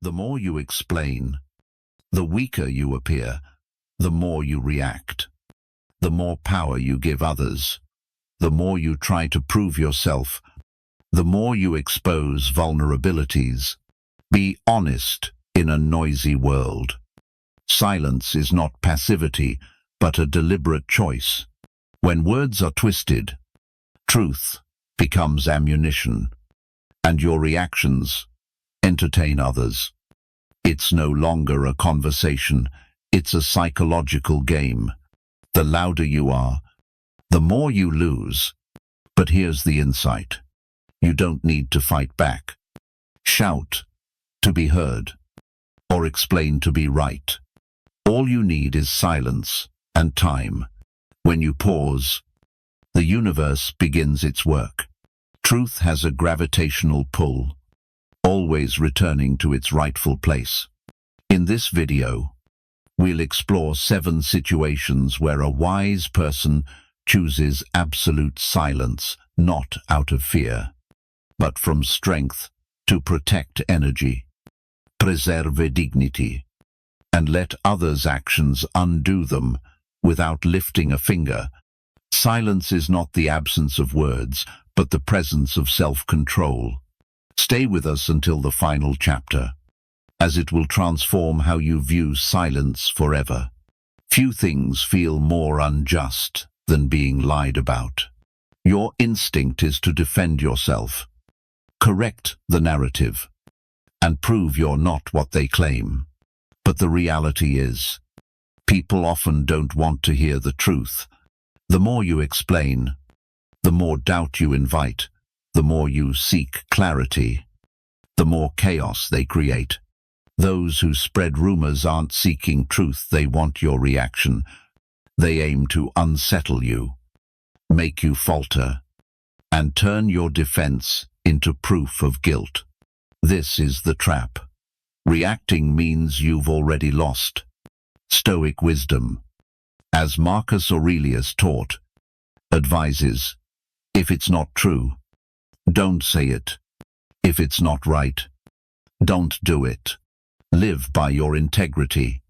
The more you explain, the weaker you appear, the more you react, the more power you give others, the more you try to prove yourself, the more you expose vulnerabilities. Be honest in a noisy world. Silence is not passivity, but a deliberate choice. When words are twisted, truth becomes ammunition, and your reactions entertain others. It's no longer a conversation, it's a psychological game. The louder you are, the more you lose. But here's the insight. You don't need to fight back. Shout to be heard, or explain to be right. All you need is silence and time. When you pause, the universe begins its work. Truth has a gravitational pull, always returning to its rightful place. In this video, we'll explore 7 situations where a wise person chooses absolute silence, not out of fear, but from strength to protect energy, preserve dignity, and let others' actions undo them without lifting a finger. Silence is not the absence of words, but the presence of self-control. Stay with us until the final chapter, as it will transform how you view silence forever. Few things feel more unjust than being lied about. Your instinct is to defend yourself, correct the narrative, and prove you're not what they claim. But the reality is, people often don't want to hear the truth. The more you explain, the more doubt you invite, the more you seek clarity, the more chaos they create. Those who spread rumors aren't seeking truth, they want your reaction. They aim to unsettle you, make you falter, and turn your defense into proof of guilt. This is the trap. Reacting means you've already lost. Stoic wisdom, as Marcus Aurelius taught, advises, if it's not true, don't say it. If it's not right, don't do it. Live by your integrity,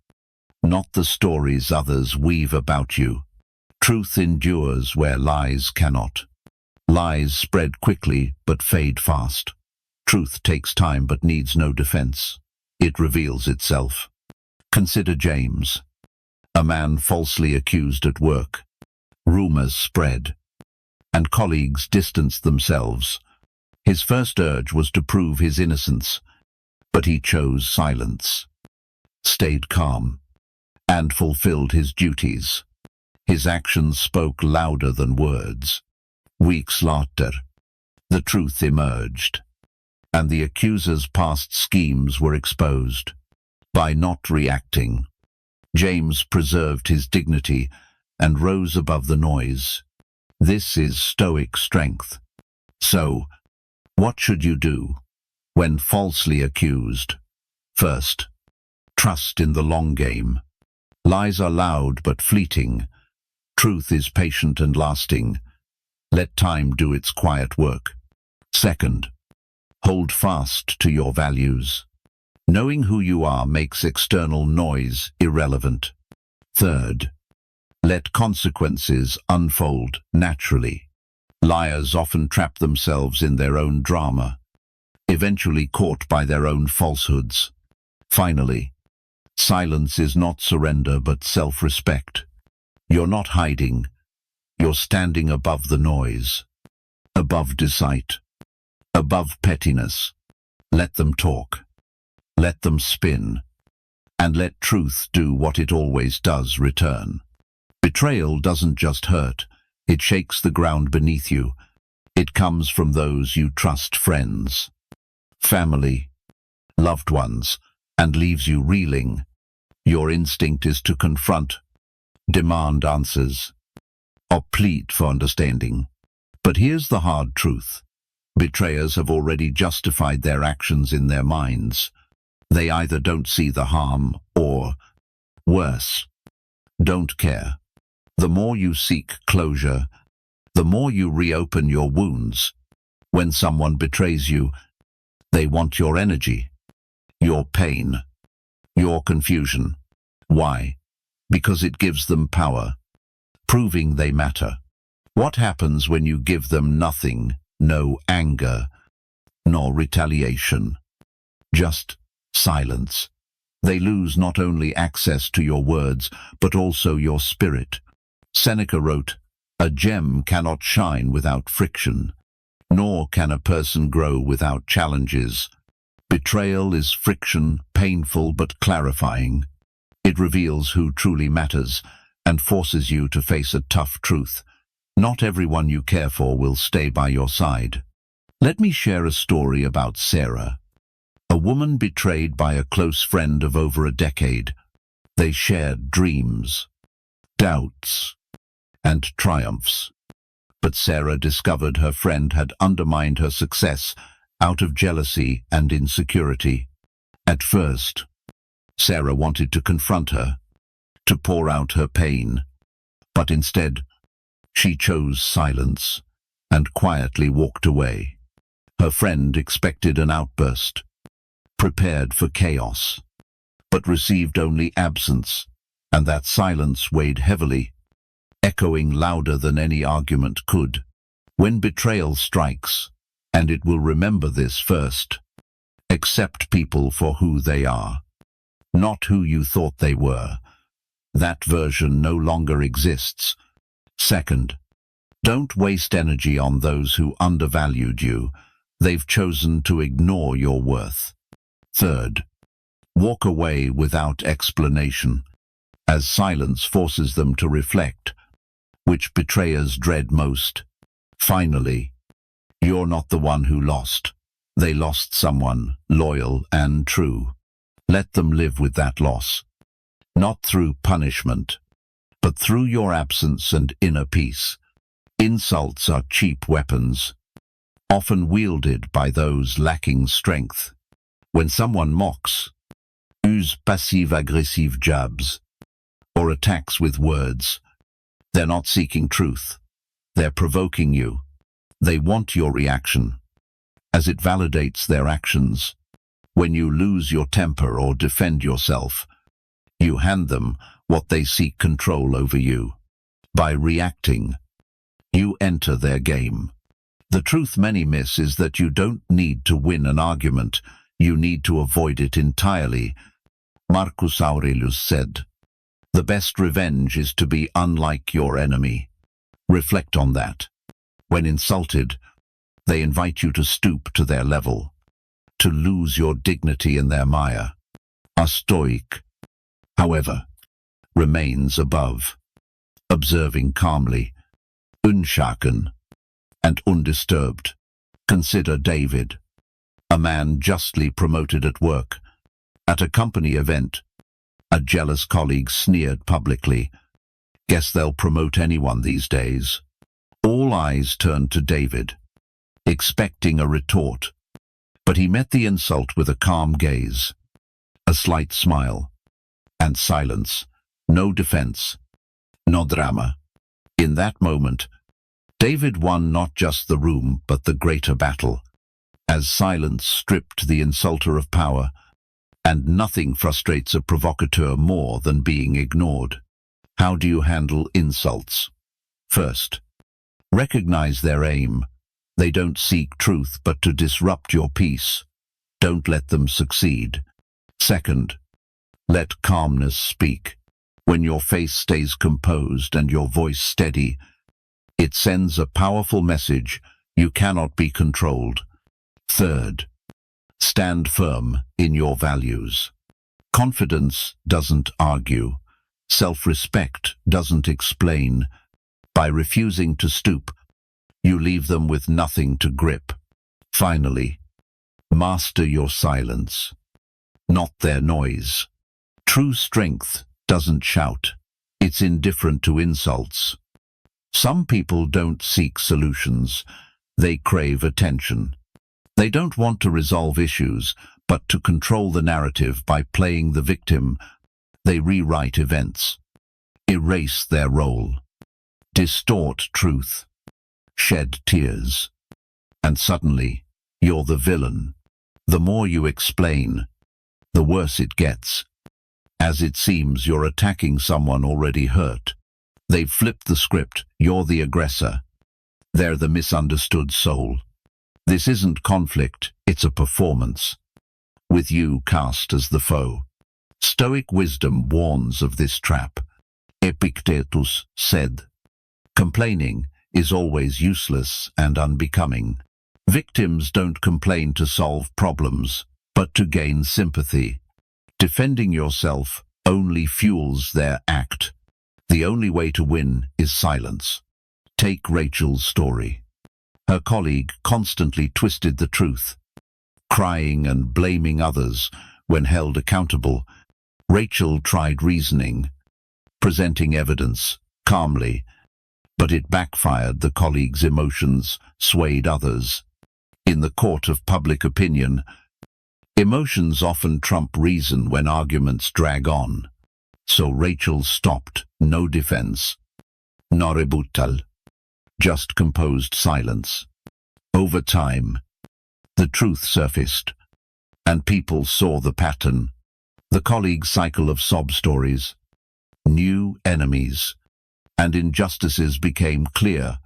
not the stories others weave about you. Truth endures where lies cannot. Lies spread quickly but fade fast. Truth takes time but needs no defense. It reveals itself. Consider James, a man falsely accused at work. Rumors spread, and colleagues distanced themselves. His first urge was to prove his innocence, but he chose silence, stayed calm, and fulfilled his duties. His actions spoke louder than words. Weeks later, the truth emerged, and the accuser's past schemes were exposed. By not reacting, James preserved his dignity and rose above the noise. This is Stoic strength. So, what should you do when falsely accused? First, trust in the long game. Lies are loud but fleeting. Truth is patient and lasting. Let time do its quiet work. Second, hold fast to your values. Knowing who you are makes external noise irrelevant. Third, let consequences unfold naturally. Liars often trap themselves in their own drama, eventually caught by their own falsehoods. Finally, silence is not surrender but self-respect. You're not hiding. You're standing above the noise, above deceit, above pettiness. Let them talk. Let them spin. And let truth do what it always does, return. Betrayal doesn't just hurt. It shakes the ground beneath you. It comes from those you trust, friends, family, loved ones, and leaves you reeling. Your instinct is to confront, demand answers, or plead for understanding. But here's the hard truth. Betrayers have already justified their actions in their minds. They either don't see the harm or, worse, don't care. The more you seek closure, the more you reopen your wounds. When someone betrays you, they want your energy, your pain, your confusion. Why? Because it gives them power, proving they matter. What happens when you give them nothing, no anger, nor retaliation? Just silence. They lose not only access to your words, but also your spirit. Seneca wrote, "A gem cannot shine without friction, nor can a person grow without challenges." Betrayal is friction, painful but clarifying. It reveals who truly matters and forces you to face a tough truth. Not everyone you care for will stay by your side. Let me share a story about Sarah, a woman betrayed by a close friend of over a decade. They shared dreams, doubts, and triumphs. But Sarah discovered her friend had undermined her success out of jealousy and insecurity. At first, Sarah wanted to confront her, to pour out her pain, but instead, she chose silence and quietly walked away. Her friend expected an outburst, prepared for chaos, but received only absence, and that silence weighed heavily, echoing louder than any argument could. When betrayal strikes, and it will remember this first, accept people for who they are, not who you thought they were. That version no longer exists. Second, don't waste energy on those who undervalued you. They've chosen to ignore your worth. Third, walk away without explanation, as silence forces them to reflect, which betrayers dread most. Finally, you're not the one who lost. They lost someone loyal and true. Let them live with that loss, not through punishment, but through your absence and inner peace. Insults are cheap weapons, often wielded by those lacking strength. When someone mocks, use passive-aggressive jabs, or attacks with words, they're not seeking truth. They're provoking you. They want your reaction, as it validates their actions. When you lose your temper or defend yourself, you hand them what they seek control over you. By reacting, you enter their game. The truth many miss is that you don't need to win an argument. You need to avoid it entirely. Marcus Aurelius said, "The best revenge is to be unlike your enemy." Reflect on that. When insulted, they invite you to stoop to their level, to lose your dignity in their mire. A Stoic, however, remains above, observing calmly, unshaken and undisturbed. Consider David, a man justly promoted at work. At a company event, a jealous colleague sneered publicly. Guess they'll promote anyone these days. All eyes turned to David, expecting a retort, but he met the insult with a calm gaze, a slight smile, and silence. No defense, no drama. In that moment, David won not just the room, but the greater battle, as silence stripped the insulter of power, and nothing frustrates a provocateur more than being ignored. How do you handle insults? First, recognize their aim. They don't seek truth, but to disrupt your peace. Don't let them succeed. Second, let calmness speak. When your face stays composed and your voice steady, it sends a powerful message: you cannot be controlled. Third, stand firm in your values. Confidence doesn't argue. Self-respect doesn't explain. By refusing to stoop, you leave them with nothing to grip. Finally, master your silence, not their noise. True strength doesn't shout. It's indifferent to insults. Some people don't seek solutions. They crave attention. They don't want to resolve issues, but to control the narrative by playing the victim. They rewrite events, erase their role, distort truth, shed tears, and suddenly you're the villain. The more you explain, the worse it gets, as it seems you're attacking someone already hurt. They've flipped the script. You're the aggressor. They're the misunderstood soul. This isn't conflict, it's a performance, with you cast as the foe. Stoic wisdom warns of this trap. Epictetus said, "Complaining is always useless and unbecoming. Victims don't complain to solve problems, but to gain sympathy. Defending yourself only fuels their act. The only way to win is silence." Take Rachel's story. Her colleague constantly twisted the truth, crying and blaming others when held accountable. Rachel tried reasoning, presenting evidence calmly, but it backfired. The colleague's emotions swayed others. In the court of public opinion, emotions often trump reason when arguments drag on. So Rachel stopped. No defense, no rebuttal, just composed silence. Over time, the truth surfaced, and people saw the pattern. The colleague's cycle of sob stories, new enemies, and injustices became clear,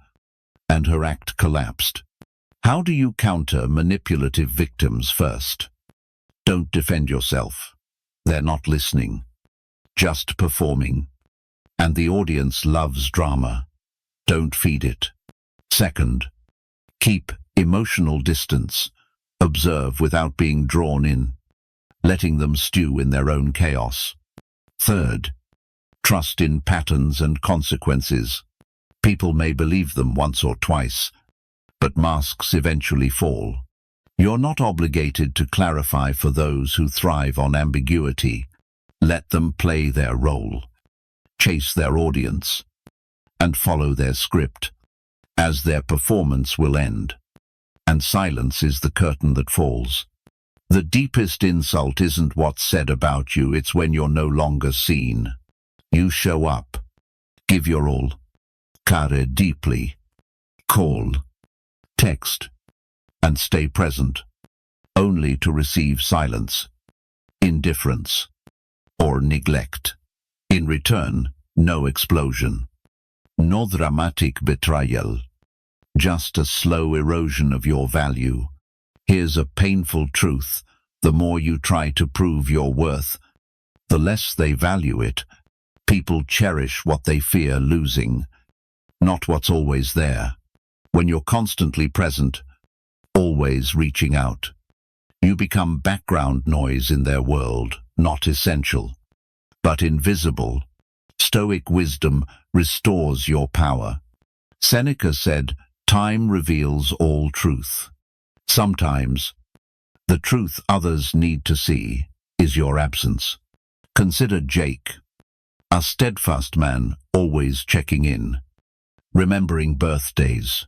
and her act collapsed. How do you counter manipulative victims first? Don't defend yourself. They're not listening, just performing. And the audience loves drama. Don't feed it. Second, keep emotional distance. Observe without being drawn in, letting them stew in their own chaos. Third, trust in patterns and consequences. People may believe them once or twice, but masks eventually fall. You're not obligated to clarify for those who thrive on ambiguity. Let them play their role, chase their audience, and follow their script, as their performance will end. And silence is the curtain that falls. The deepest insult isn't what's said about you, it's when you're no longer seen. You show up, give your all, care deeply, call, text, and stay present, only to receive silence, indifference, or neglect. In return, no explosion, no dramatic betrayal, just a slow erosion of your value. Here's a painful truth: the more you try to prove your worth, the less they value it. People cherish what they fear losing, not what's always there. When you're constantly present, always reaching out, you become background noise in their world, not essential, but invisible. Stoic wisdom restores your power. Seneca said, "Time reveals all truth." Sometimes, the truth others need to see is your absence. Consider Jake, a steadfast man, always checking in, remembering birthdays,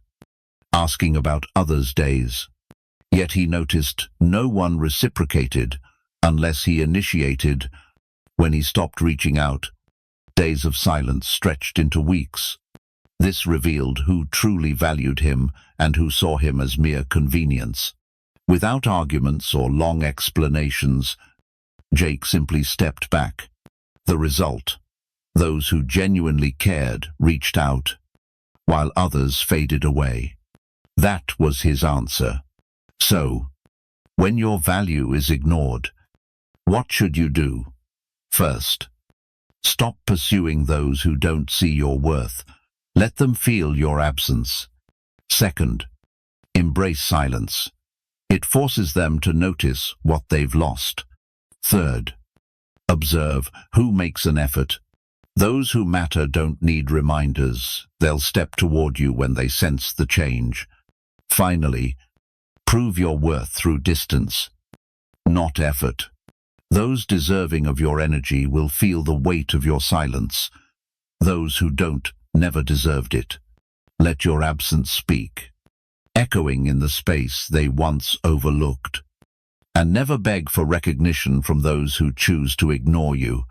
asking about others' days. Yet he noticed no one reciprocated unless he initiated. When he stopped reaching out, days of silence stretched into weeks. This revealed who truly valued him and who saw him as mere convenience. Without arguments or long explanations, Jake simply stepped back. The result: those who genuinely cared reached out, while others faded away. That was his answer. So, when your value is ignored, what should you do? First, stop pursuing those who don't see your worth. Let them feel your absence. Second, embrace silence. It forces them to notice what they've lost. Third, observe who makes an effort. Those who matter don't need reminders. They'll step toward you when they sense the change. Finally, prove your worth through distance, not effort. Those deserving of your energy will feel the weight of your silence. Those who don't never deserved it. Let your absence speak, echoing in the space they once overlooked. And never beg for recognition from those who choose to ignore you.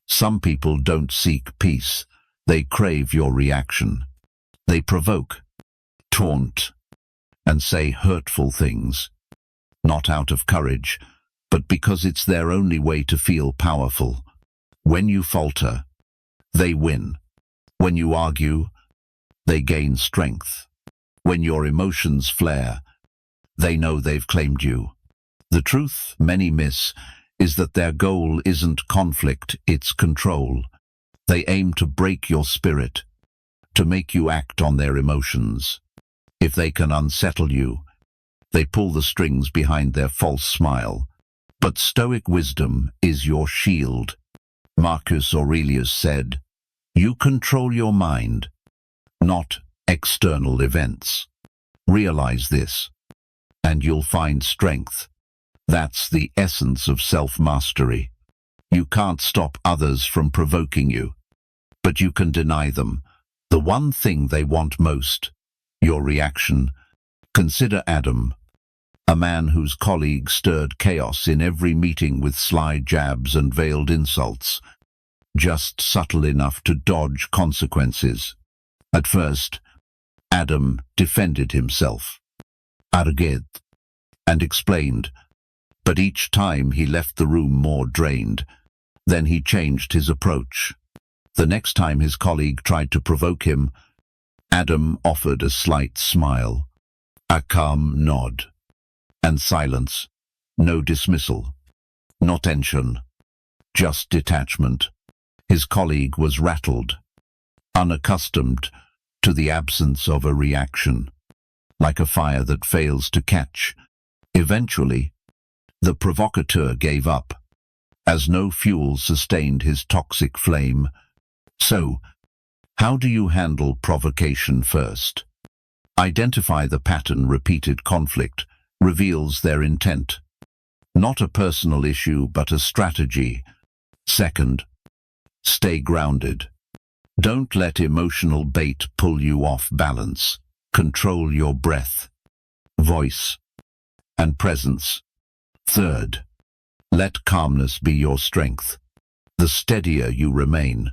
Some people don't seek peace. They crave your reaction. They provoke, taunt, and say hurtful things, not out of courage, but because it's their only way to feel powerful. When you falter, they win. When you argue, they gain strength. When your emotions flare, they know they've claimed you. The truth many miss is that their goal isn't conflict, it's control. They aim to break your spirit, to make you act on their emotions. If they can unsettle you, they pull the strings behind their false smile. But Stoic wisdom is your shield. Marcus Aurelius said, "You control your mind, not external events." Realize this, and you'll find strength. That's the essence of self-mastery. You can't stop others from provoking you, but you can deny them the one thing they want most, your reaction. Consider Adam, a man whose colleagues stirred chaos in every meeting with sly jabs and veiled insults, just subtle enough to dodge consequences. At first, Adam defended himself, argued, and explained, but each time he left the room more drained. Then he changed his approach. The next time his colleague tried to provoke him, Adam offered a slight smile, a calm nod, and silence. No dismissal, no tension, just detachment. His colleague was rattled, unaccustomed to the absence of a reaction, like a fire that fails to catch. Eventually, the provocateur gave up, as no fuel sustained his toxic flame. So, how do you handle provocation first? Identify the pattern. Repeated conflict reveals their intent. Not a personal issue, but a strategy. Second, stay grounded. Don't let emotional bait pull you off balance. Control your breath, voice, and presence. Third, let calmness be your strength. The steadier you remain,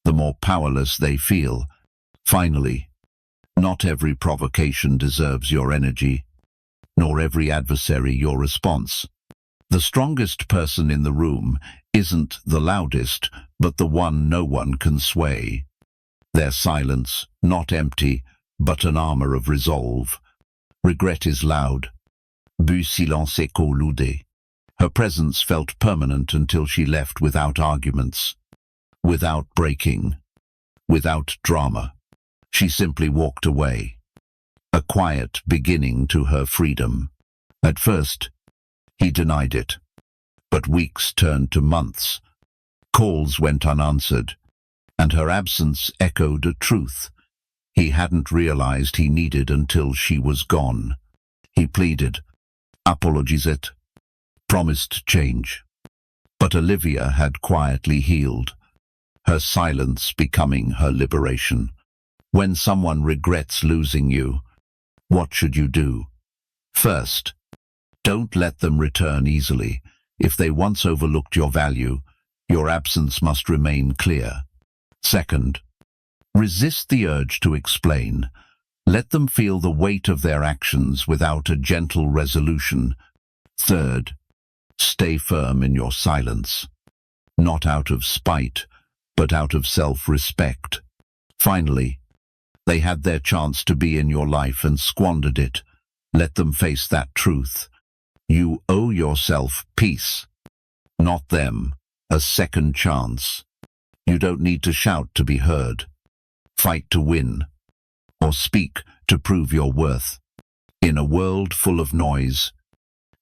the more powerless they feel. Finally, not every provocation deserves your energy, nor every adversary your response. The strongest person in the room isn't the loudest, but the one no one can sway. Their silence, not empty, but an armor of resolve. Regret is loud. Bu silence écoloudé. Her presence felt permanent until she left without arguments, without breaking, without drama. She simply walked away, a quiet beginning to her freedom. At first, he denied it, but weeks turned to months. Calls went unanswered, and her absence echoed a truth he hadn't realized he needed until she was gone. He pleaded, apologized, promised change. But Olivia had quietly healed, her silence becoming her liberation. When someone regrets losing you, what should you do? First, don't let them return easily. If they once overlooked your value, your absence must remain clear. Second, resist the urge to explain. Let them feel the weight of their actions without a gentle resolution. Third, stay firm in your silence, not out of spite, but out of self-respect. Finally, they had their chance to be in your life and squandered it. Let them face that truth. You owe yourself peace, not them, a second chance. You don't need to shout to be heard, fight to win, or speak to prove your worth. In a world full of noise,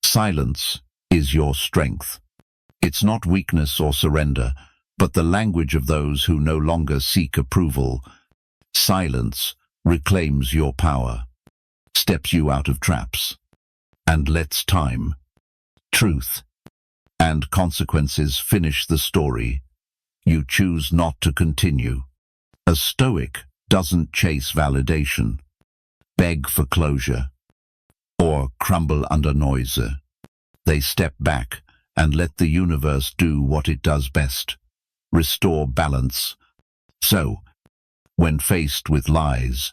silence is your strength. It's not weakness or surrender, but the language of those who no longer seek approval. Silence reclaims your power, steps you out of traps, and lets time, truth, and consequences finish the story. You choose not to continue. A Stoic doesn't chase validation, beg for closure, or crumble under noise. They step back and let the universe do what it does best, restore balance. So, when faced with lies,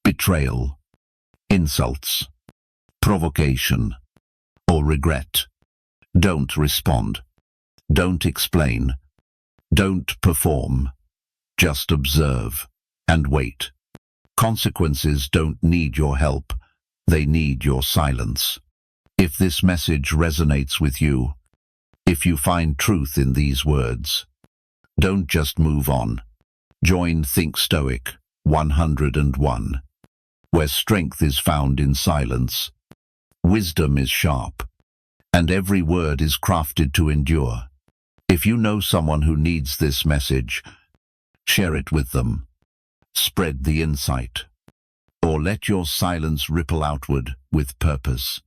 betrayal, insults, provocation, or regret, Don't respond. Don't explain. Don't perform. Just observe and wait. Consequences don't need your help. They need your silence. If this message resonates with you, if you find truth in these words, don't just move on. Join Think Stoic 101, where strength is found in silence, wisdom is sharp, and every word is crafted to endure. If you know someone who needs this message, share it with them. Spread the insight, or let your silence ripple outward with purpose.